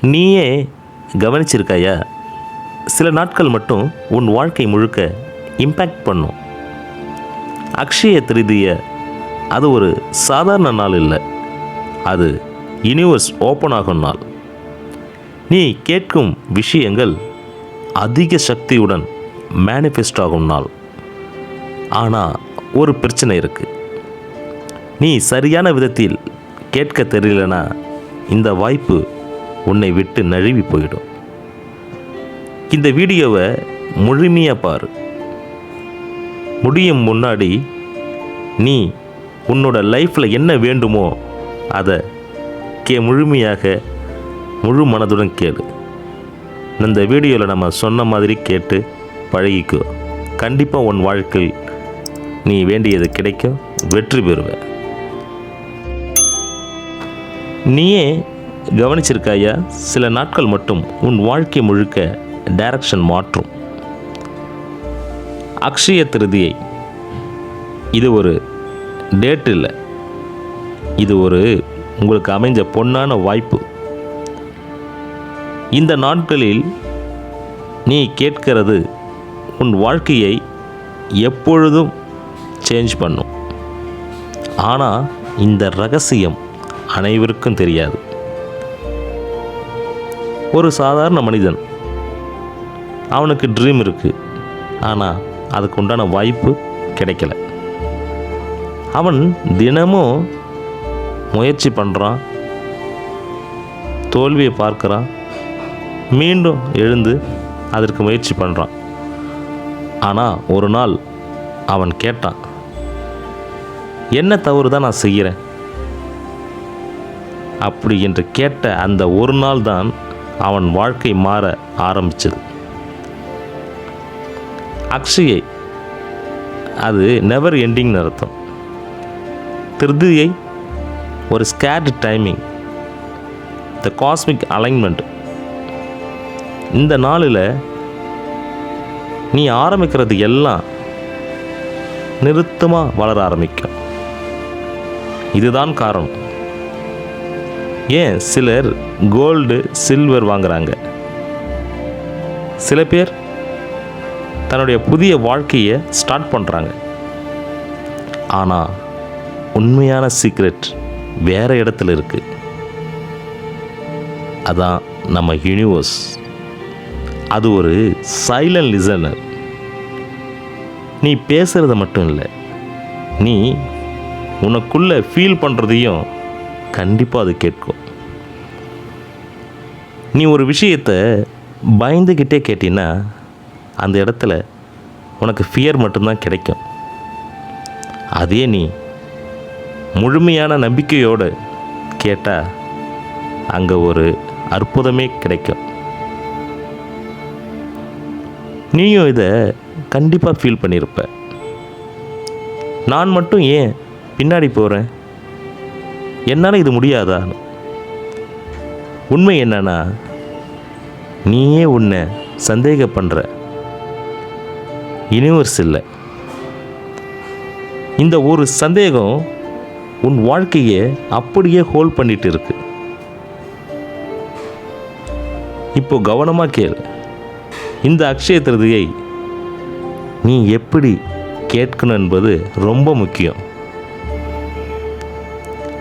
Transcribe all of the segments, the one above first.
நீயே கவனிச்சிருக்காயா? சில நாட்கள் மட்டும் உன் வாழ்க்கை முழுக்க இம்பேக்ட் பண்ணும். அக்ஷய திருதியை அது ஒரு சாதாரண நாள் இல்லை, அது யூனிவர்ஸ் ஓப்பன் ஆகும் நாள். நீ கேட்கும் விஷயங்கள் அதிக சக்தியுடன் மேனிஃபெஸ்ட் ஆகும் நாள். ஆனால் ஒரு பிரச்சனை இருக்குது. நீ சரியான விதத்தில் கேட்க தெரியலனா இந்த வாய்ப்பு உன்னை விட்டு நழுவி போயிடும். இந்த வீடியோவை முழுமையாக பாரு. முடியும் முன்னாடி நீ உன்னோட லைஃப்பில் என்ன வேண்டுமோ அதை முழுமையாக முழு மனதுடன் கேளு. இந்த வீடியோவில் நம்ம சொன்ன மாதிரி கேட்டு பழகிக்கோ. கண்டிப்பாக உன் வாழ்க்கையில் நீ வேண்டியது கிடைக்கும், வெற்றி பெறுவ. நீயே கவனிச்சிருக்காயா? சில நாட்கள் மட்டும் உன் வாழ்க்கை முழுக்க டைரக்ஷன் மாற்றும். அக்ஷய திருதியை இது ஒரு டேட் இல்லை, இது ஒரு உங்களுக்கு அமைஞ்ச பொன்னான வாய்ப்பு. இந்த நாட்களில் நீ கேட்கிறது உன் வாழ்க்கையை எப்பொழுதும் சேஞ்ச் பண்ணும். ஆனால் இந்த ரகசியம் அனைவருக்கும் தெரியாது. ஒரு சாதாரண மனிதன், அவனுக்கு ட்ரீம் இருக்குது, ஆனால் அதுக்கு உண்டான வாய்ப்பு கிடைக்கல. அவன் தினமும் முயற்சி பண்ணுறான், தோல்வியை பார்க்குறான், மீண்டும் எழுந்து அதற்கு முயற்சி பண்ணுறான். ஆனால் ஒரு நாள் அவன் கேட்டான், என்ன தவறு தான் நான் செய்கிறேன்? அப்படி என்று கேட்ட அந்த ஒரு நாள் தான் அவன் வாழ்க்கை மாற ஆரம்பித்தது. அக்ஷயை அது நெவர் எண்டிங்னு அர்த்தம். திருதியை ஒரு ஸ்கேர்டு டைமிங், த காஸ்மிக் அலைன்மெண்ட். இந்த நாளில் நீ ஆரம்பிக்கிறது எல்லாம் நிறுத்தமாக வளர ஆரம்பிக்கும். இதுதான் காரணம். ஏன் சிலர் கோல்டு சில்வர் வாங்குகிறாங்க, சில பேர் தன்னுடைய புதிய வாழ்க்கையை ஸ்டார்ட் பண்ணுறாங்க. ஆனால் உண்மையான சீக்ரெட் வேறு இடத்துல இருக்குது. அதான் நம்ம யூனிவர்ஸ். அது ஒரு சைலண்ட் லிசனர். நீ பேசுகிறத மட்டும் இல்லை, நீ உனக்குள்ளே ஃபீல் பண்ணுறதையும் கண்டிப்பாக அது கேட்கும். நீ ஒரு விஷயத்தை பயந்துக்கிட்டே கேட்டின்னா அந்த இடத்துல உனக்கு ஃபியர் மட்டும்தான் கிடைக்கும். அதே நீ முழுமையான நம்பிக்கையோடு கேட்டால் அங்கே ஒரு அற்புதமே கிடைக்கும். நீயும் இதை கண்டிப்பாக ஃபீல் பண்ணியிருப்ப. நான் மட்டும் ஏன் பின்னாடி போகிறேன், என்னால் இது முடியாதா? உண்மை என்னன்னா, நீயே உன்னை சந்தேக பண்ணுற, யூனிவர்ஸ் இல்லை. இந்த ஒரு சந்தேகம் உன் வாழ்க்கையை அப்படியே ஹோல்ட் பண்ணிட்டு இருக்கு. இப்போ கவனமாக கேளு. இந்த அக்ஷய திருதியை நீ எப்படி கேட்கணும் என்பது ரொம்ப முக்கியம்.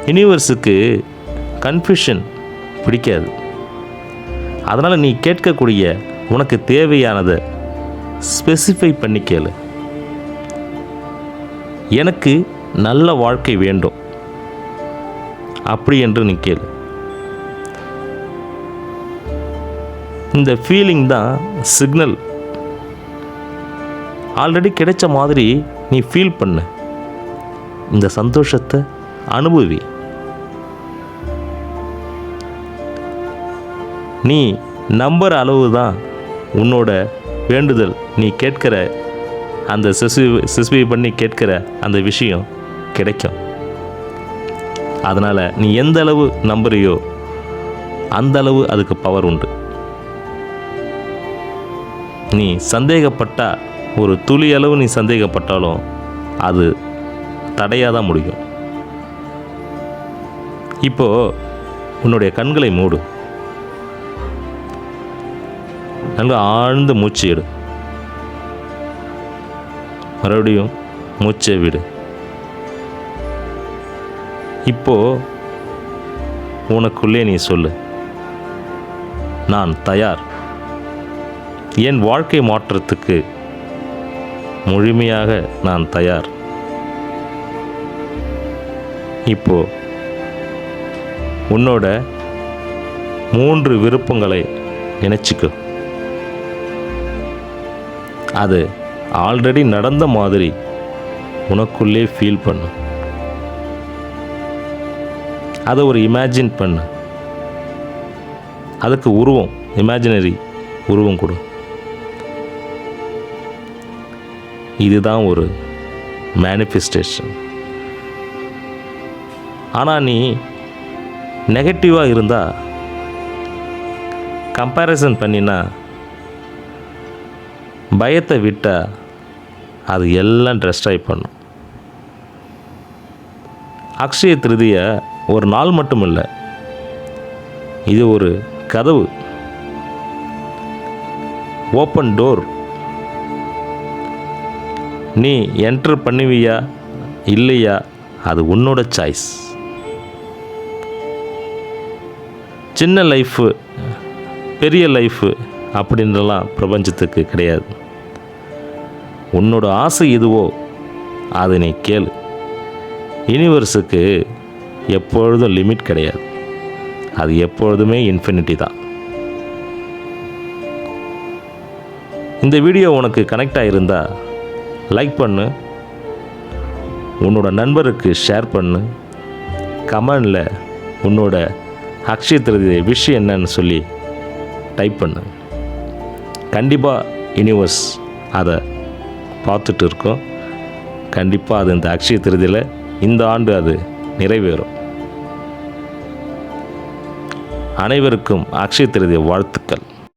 யூனிவர்ஸுக்கு கன்ஃபியூஷன் பிடிக்காது. அதனால் நீ கேட்கக்கூடிய உனக்கு தேவையானதை ஸ்பெசிஃபை பண்ணி கேளு. எனக்கு நல்ல வாழ்க்கை வேண்டும் அப்படி என்று நீ கேளு. இந்த ஃபீலிங் தான் சிக்னல். ஆல்ரெடி கிடைச்ச மாதிரி நீ ஃபீல் பண்ணு. இந்த சந்தோஷத்தை அனுபவி. நீ நம்புகிற அளவு தான் உன்னோட வேண்டுதல், நீ கேட்கிற அந்த சிஸ்பி பண்ணி கேட்கிற அந்த விஷயம் கிடைக்கும். அதனால் நீ எந்த அளவு நம்புறியோ அந்த அளவு அதுக்கு பவர் உண்டு. நீ சந்தேகப்பட்டா, ஒரு துளி அளவு நீ சந்தேகப்பட்டாலும் அது தடையாக தான் முடியும். இப்போது உன்னுடைய கண்களை மூடு. நல்லா ஆழ்ந்து மூச்சு எடு. மறுபடியும் மூச்சை விடு. இப்போ உனக்குள்ளே நீ சொல்லு, நான் தயார். என் வாழ்க்கை மாற்றத்துக்கு முழுமையாக நான் தயார். இப்போ உன்னோட 3 விருப்பங்களை நினச்சிக்கோ. அது ஆல்ரெடி நடந்த மாதிரி உனக்குள்ளே ஃபீல் பண்ணு. அதை ஒரு இமேஜின் பண்ணு. அதுக்கு உருவம், இமேஜினரி உருவம் கொடு. இதுதான் ஒரு மேனிஃபெஸ்டேஷன். ஆனால் நீ நெகட்டிவாக இருந்தால், கம்பேரிசன் பண்ணினா, பயத்தை விட்டால் அது எல்லாம் டெஸ்ட்ராய் பண்ணும். அக்ஷய திருதியை ஒரு நாள் மட்டும் இல்லை, இது ஒரு கதவு, ஓப்பன் டோர். நீ என்டர் பண்ணுவியா இல்லையா அது உன்னோட சாய்ஸ். சின்ன லைஃபு பெரிய லைஃபு அப்படின்றலாம் பிரபஞ்சத்துக்கு கிடையாது. உன்னோட ஆசை எதுவோ அதை நீ கேளு. யூனிவர்ஸுக்கு எப்பொழுதும் லிமிட் கிடையாது. அது எப்பொழுதுமே இன்ஃபினிட்டி தான். இந்த வீடியோ உனக்கு கனெக்ட் ஆகியிருந்தா லைக் பண்ணு, உன்னோட நண்பருக்கு ஷேர் பண்ணு, கமெண்டில் உன்னோட அக்ஷய திருதி விஷயம் என்னன்னு சொல்லி டைப் பண்ணு. கண்டிப்பாக யூனிவர்ஸ் அதை பார்த்துட்டு இருக்கோம். கண்டிப்பாக அது இந்த அக்ஷய திருதியில் இந்த ஆண்டு அது நிறைவேறும். அனைவருக்கும் அக்ஷய திருதி வாழ்த்துக்கள்.